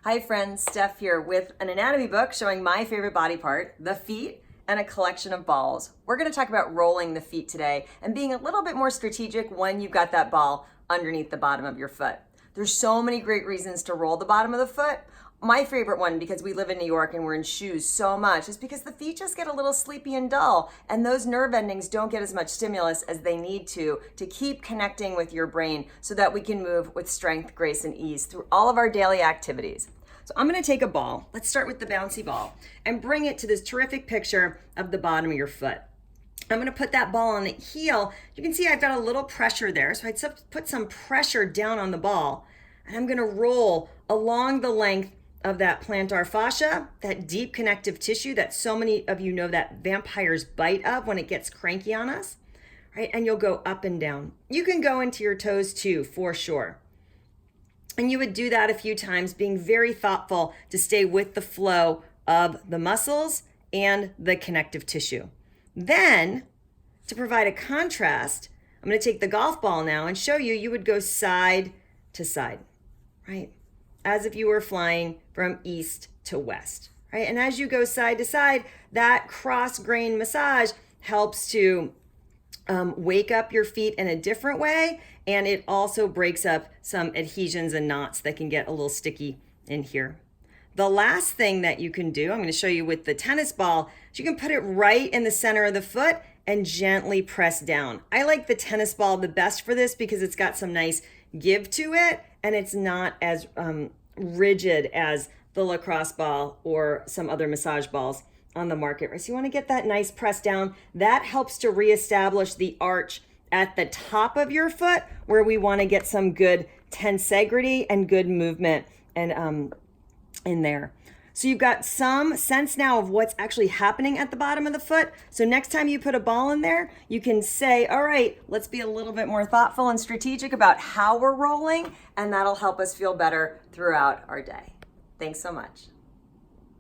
Hi friends, Steph here with an anatomy book showing my favorite body part, the feet, and a collection of balls. We're going to talk about rolling the feet today and being a little bit more strategic when you've got that ball underneath the bottom of your foot. There's so many great reasons to roll the bottom of the foot. My favorite one, because we live in New York and we're in shoes so much, is because the feet just get a little sleepy and dull, and those nerve endings don't get as much stimulus as they need to keep connecting with your brain so that we can move with strength, grace, and ease through all of our daily activities. So I'm going to take a ball, let's start with the bouncy ball, and bring it to this terrific picture of the bottom of your foot. I'm going to put that ball on the heel. You can see I've got a little pressure there, so I'd put some pressure down on the ball, and I'm going to roll along the length of that plantar fascia, that deep connective tissue that so many of you know that vampires bite of when it gets cranky on us, right? And you'll go up and down. You can go into your toes too, for sure. And you would do that a few times, being very thoughtful to stay with the flow of the muscles and the connective tissue. Then, to provide a contrast, I'm going to take the golf ball now and show you, you would go side to side, right? As if you were flying from east to west, right? And as you go side to side, that cross grain massage helps to wake up your feet in a different way, and it also breaks up some adhesions and knots that can get a little sticky in here. The last thing that you can do, I'm going to show you with the tennis ball, is you can put it right in the center of the foot and gently press down. I like the tennis ball the best for this because it's got some nice give to it, and it's not as rigid as the lacrosse ball or some other massage balls on the market, right? So you want to get that nice press down. That helps to reestablish the arch at the top of your foot where we want to get some good tensegrity and good movement and in there. So you've got some sense now of what's actually happening at the bottom of the foot. So next time you put a ball in there, you can say, all right, let's be a little bit more thoughtful and strategic about how we're rolling, and that'll help us feel better throughout our day. Thanks so much.